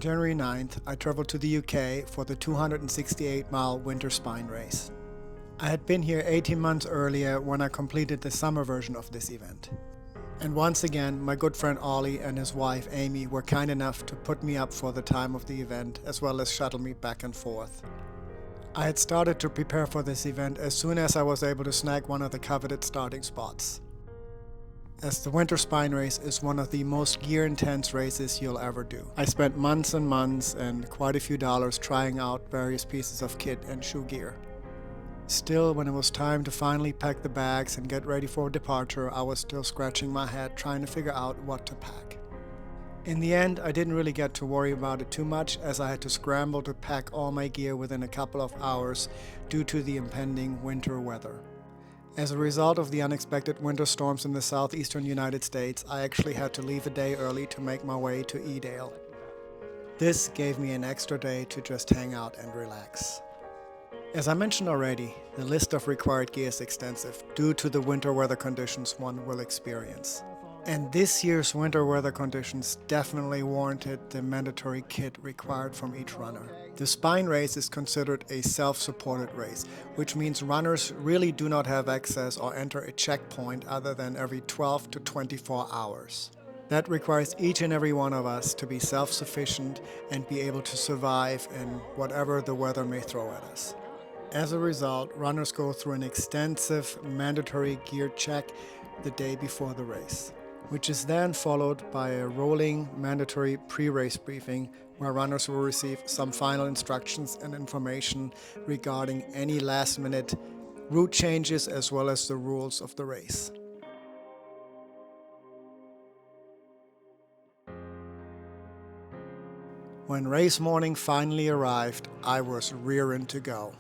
January 9th, I traveled to the UK for the 268-mile Winter Spine Race. I had been here 18 months earlier when I completed the summer version of this event. And once again, my good friend Ollie and his wife Amy were kind enough to put me up for the time of the event as well as shuttle me back and forth. I had started to prepare for this event as soon as I was able to snag one of the coveted starting spots. As the Winter Spine Race is one of the most gear-intense races you'll ever do. I spent months and months and quite a few dollars trying out various pieces of kit and shoe gear. Still, when it was time to finally pack the bags and get ready for departure, I was still scratching my head trying to figure out what to pack. In the end, I didn't really get to worry about it too much as I had to scramble to pack all my gear within a couple of hours due to the impending winter weather. As a result of the unexpected winter storms in the southeastern United States, I actually had to leave a day early to make my way to Edale. This gave me an extra day to just hang out and relax. As I mentioned already, the list of required gear is extensive due to the winter weather conditions one will experience. And this year's winter weather conditions definitely warranted the mandatory kit required from each runner. The Spine Race is considered a self-supported race, which means runners really do not have access or enter a checkpoint other than every 12 to 24 hours. That requires each and every one of us to be self-sufficient and be able to survive in whatever the weather may throw at us. As a result, runners go through an extensive mandatory gear check the day before the race, which is then followed by a rolling mandatory pre-race briefing where runners will receive some final instructions and information regarding any last-minute route changes as well as the rules of the race. When race morning finally arrived, I was rearing to go.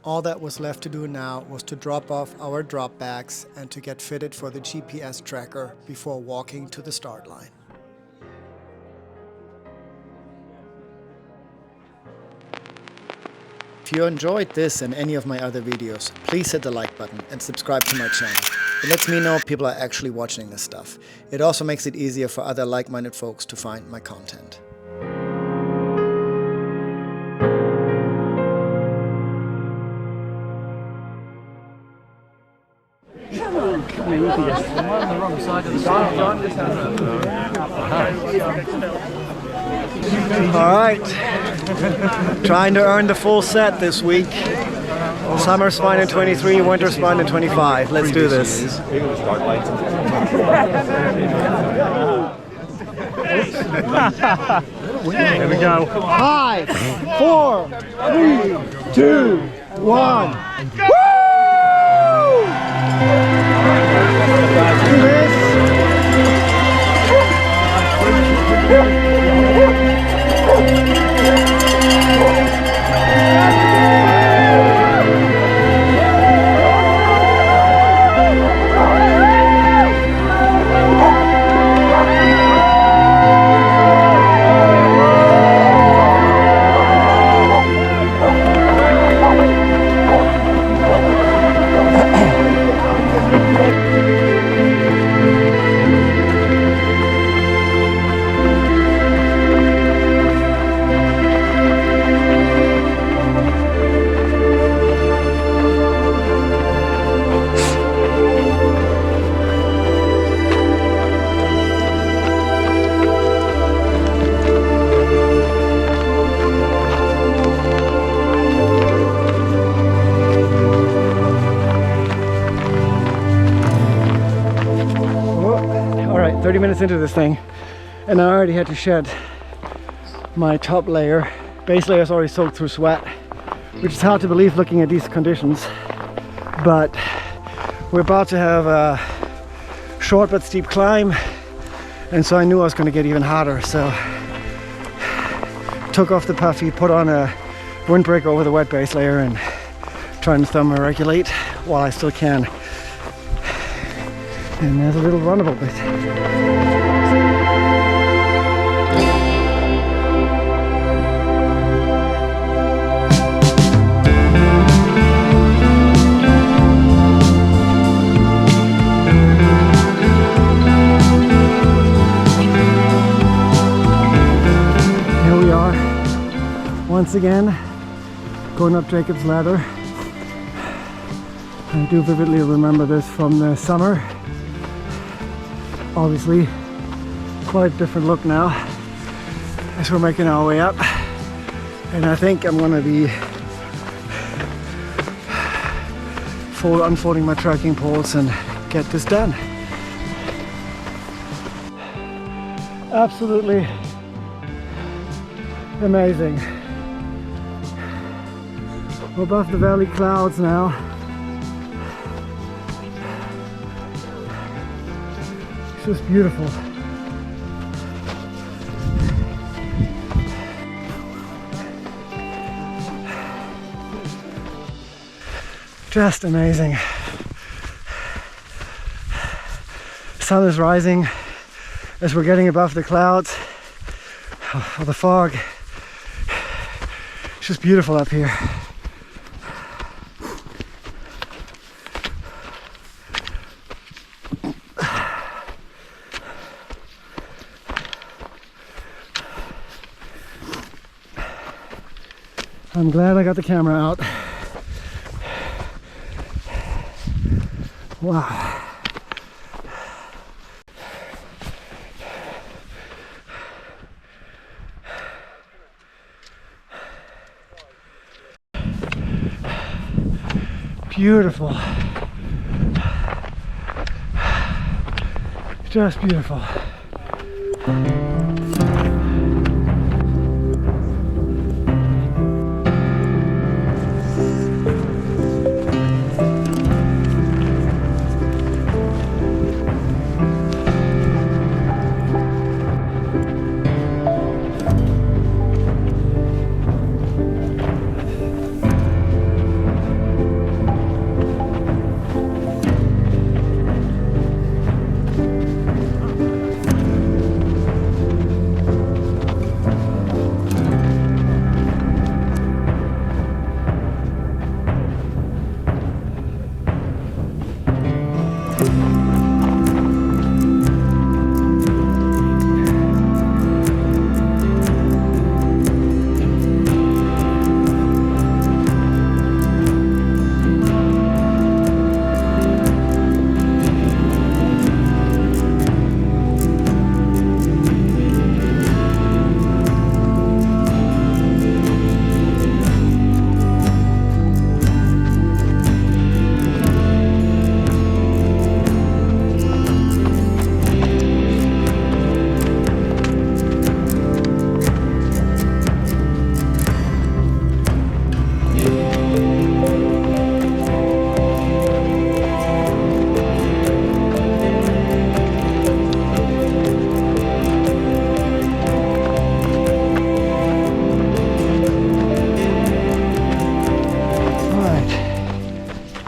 All that was left to do now was to drop off our drop bags and to get fitted for the GPS tracker before walking to the start line. If you enjoyed this and any of my other videos, please hit the like button and subscribe to my channel. It lets me know people are actually watching this stuff. It also makes it easier for other like-minded folks to find my content. Alright, trying to earn the full set this week. Summer Spine in 23, Winter Spine in 25. Let's do this. There we go. 5, 4, 3, 2, 1. Woo! Do this. Alright, 30 minutes into this thing, and I already had to shed my top layer. Base layer is already soaked through sweat, which is hard to believe looking at these conditions. But we're about to have a short but steep climb, and so I knew I was going to get even hotter. So took off the puffy, put on a windbreaker over the wet base layer, and trying to thermoregulate while I still can. And there's a little runnable bit. once again, going up Jacob's Ladder. I do vividly remember this from the summer. Obviously, quite a different look now as we're making our way up. And I think I'm going to be unfolding my trekking poles and get this done. Absolutely amazing. We're above the valley clouds now. It's just beautiful. Just amazing. Sun is rising as we're getting above the clouds or the fog. It's just beautiful up here. I'm glad I got the camera out. Wow. Beautiful. Just beautiful.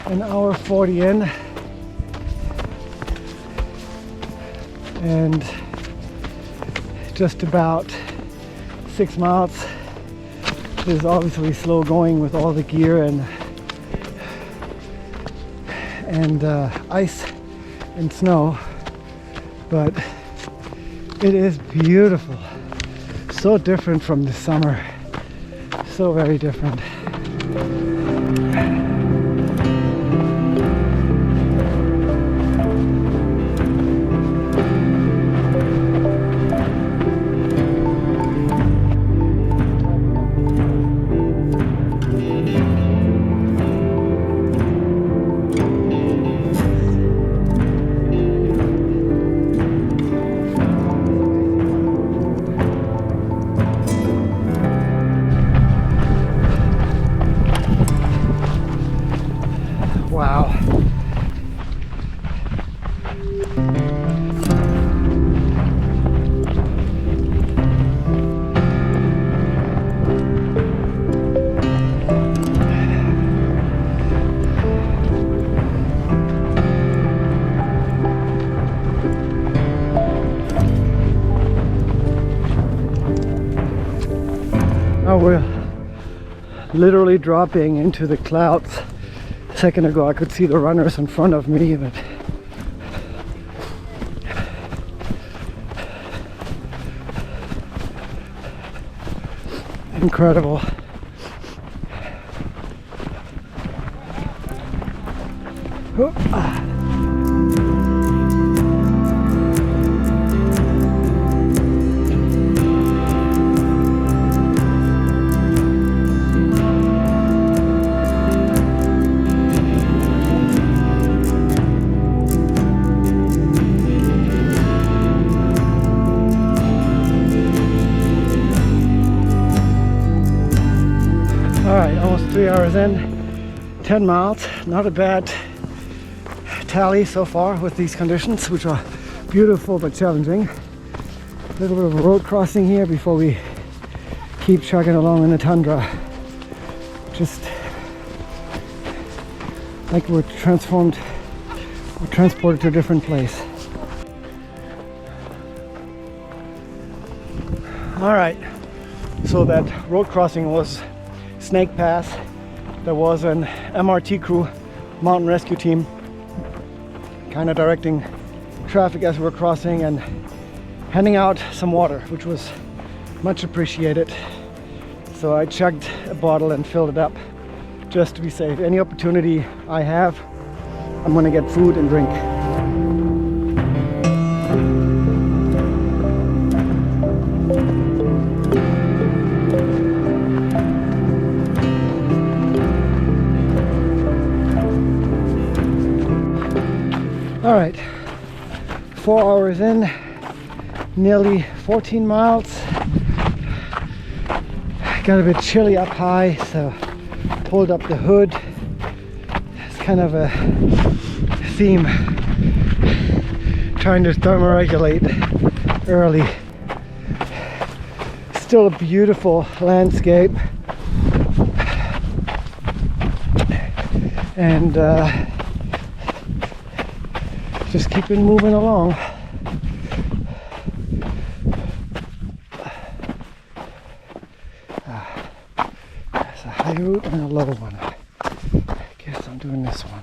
An hour 40 in, and just about 6 miles. It is obviously slow going with all the gear and ice and snow, but it is beautiful. So different from the summer, so very different. Wow. Now we're literally dropping into the clouds. A second ago I could see the runners in front of me, but incredible. Alright, almost 3 hours in, 10 miles, not a bad tally so far with these conditions, which are beautiful but challenging. A little bit of a road crossing here before we keep chugging along in the tundra. Just like we're transported to a different place. Alright, so that road crossing was Snake Pass. There was an MRT crew, mountain rescue team, kind of directing traffic as we were crossing and handing out some water, which was much appreciated. So I chugged a bottle and filled it up just to be safe. Any opportunity I have, I'm gonna get food and drink. All right, 4 hours in, nearly 14 miles. Got a bit chilly up high, so pulled up the hood. It's kind of a theme, trying to thermoregulate early. Still a beautiful landscape, and just keeping moving along. There's a high route and a low one. I guess I'm doing this one.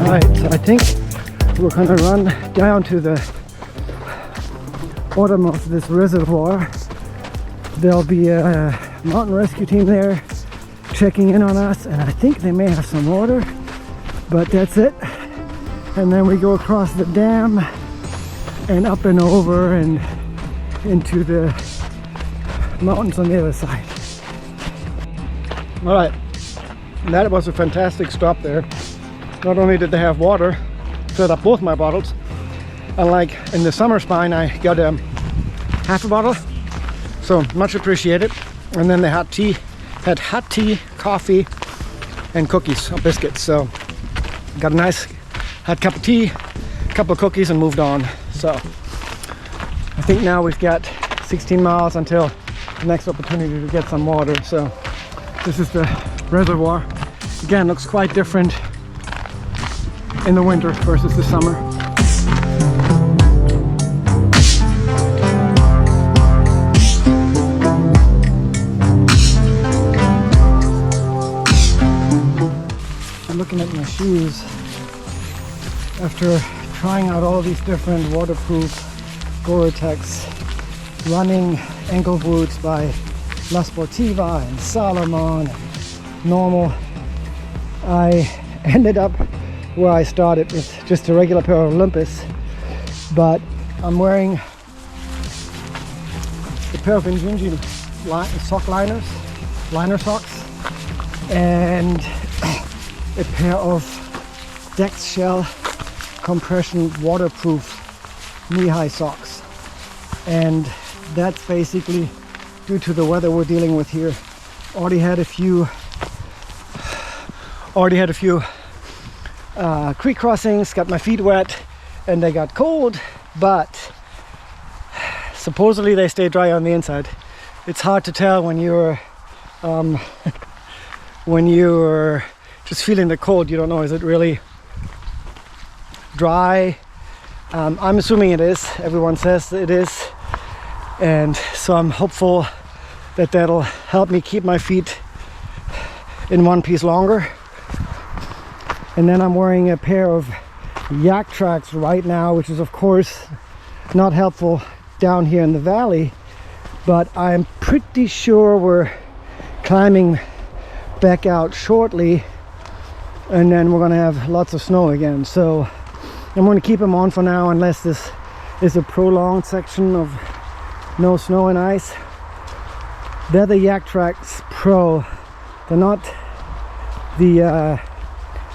Alright, so I think we're going to run down to the bottom of this reservoir. There'll be a mountain rescue team there checking in on us, and I think they may have some water, but that's it. And then we go across the dam and up and over and into the mountains on the other side. Alright, that was a fantastic stop there. Not only did they have water, filled up both my bottles. Unlike in the summer spine, I got half a bottle, so much appreciated. And then they had hot tea, coffee, and cookies or biscuits. So got a nice hot cup of tea, a couple of cookies, and moved on. So I think now we've got 16 miles until the next opportunity to get some water. So this is the reservoir. Again, looks quite different in the winter versus the summer. I'm looking at my shoes. After trying out all these different waterproof Gore-Tex running ankle boots by La Sportiva and Salomon and normal, I ended up where I started with just a regular pair of Olympus, but I'm wearing a pair of Injinji sock liner socks, and a pair of Dex Shell compression waterproof knee-high socks. And that's basically due to the weather we're dealing with here. Already had a few creek crossings, got my feet wet and they got cold, but supposedly they stay dry on the inside. It's hard to tell when you're just feeling the cold. You don't know, is it really dry I'm assuming it is. Everyone says it is. And so I'm hopeful that that'll help me keep my feet in one piece longer. And then I'm wearing a pair of yak tracks right now, which is of course not helpful down here in the valley, but I'm pretty sure we're climbing back out shortly, and then we're gonna have lots of snow again. So I'm gonna keep them on for now, unless this is a prolonged section of no snow and ice. They're the Yak Tracks Pro. They're not the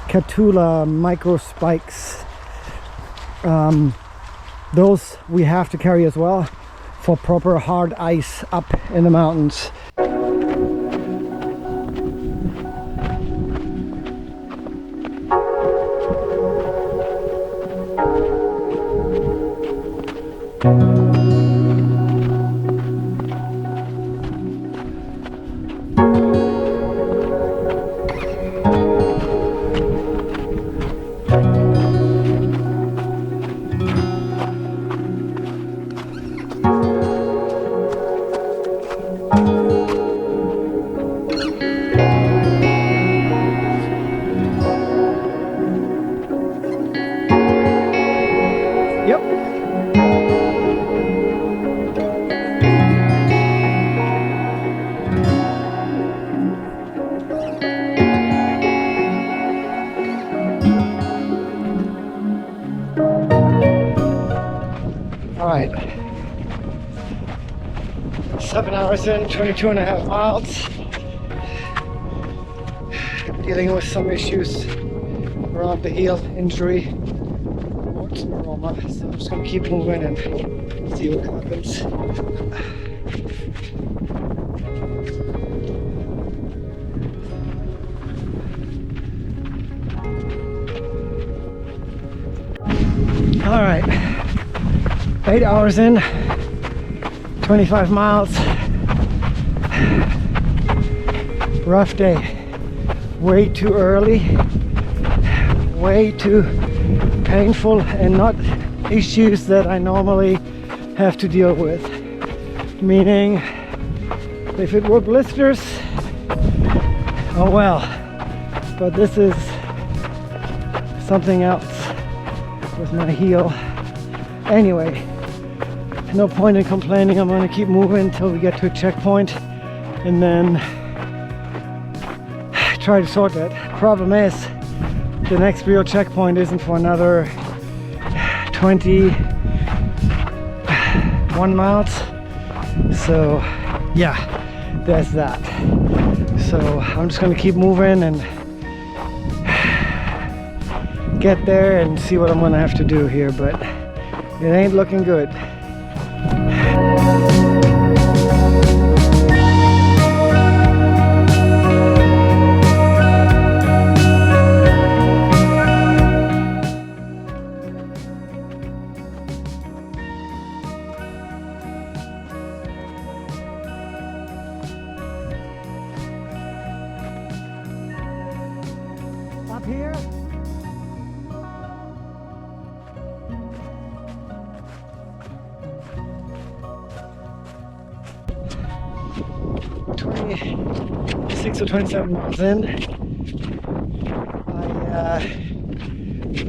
Catula micro spikes. Those we have to carry as well for proper hard ice up in the mountains. All right, 7 hours in, 22.5 miles. Dealing with some issues around the heel injury, warts and aroma. So I'm just gonna keep moving and see what happens. All right. 8 hours in, 25 miles. Rough day. Way too early, way too painful, and not issues that I normally have to deal with. Meaning, if it were blisters, oh well. But this is something else with my heel. Anyway, no point in complaining. I'm going to keep moving until we get to a checkpoint and then try to sort that. Problem is, the next real checkpoint isn't for another 21 miles. So yeah, there's that. So I'm just going to keep moving and get there and see what I'm going to have to do here, but it ain't looking good. Up here. Six or 27 miles in,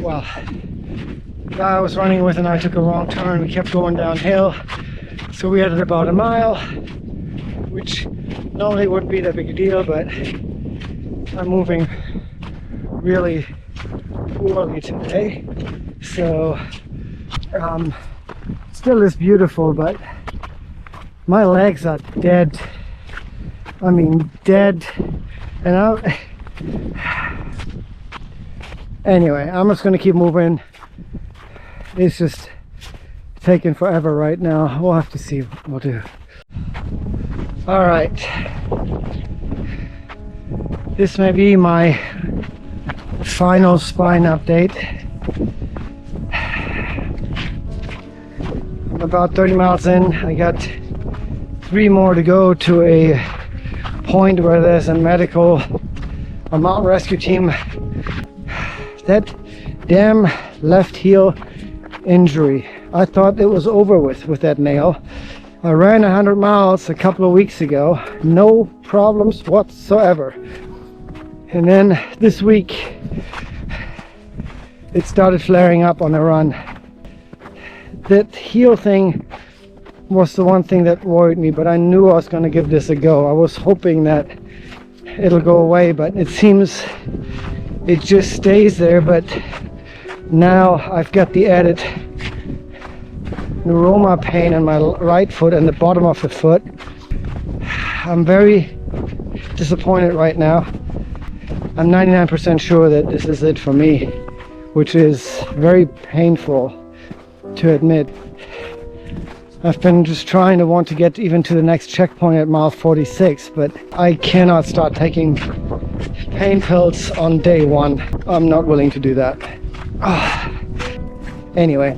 well, the guy I was running with and I took a wrong turn. We kept going downhill, so we added about a mile, which normally wouldn't be that big a deal, but I'm moving really poorly today, so still is beautiful, but my legs are dead. I mean, dead. And anyway, I'm just gonna keep moving. It's just taking forever right now. We'll have to see what we'll do. All right, this may be my final spine update. I'm about 30 miles in. I got 3 more to go to a point where there's a mountain rescue team. That damn left heel injury. I thought it was over with that nail. I ran 100 miles a couple of weeks ago, no problems whatsoever. And then this week it started flaring up on a run. That heel thing was the one thing that worried me, but I knew I was going to give this a go. I was hoping that it'll go away, but it seems it just stays there. But now I've got the added neuroma pain in my right foot and the bottom of the foot. I'm very disappointed right now. I'm 99% sure that this is it for me, which is very painful to admit. I've been just trying to want to get even to the next checkpoint at mile 46, but I cannot start taking pain pills on day one. I'm not willing to do that. Anyway,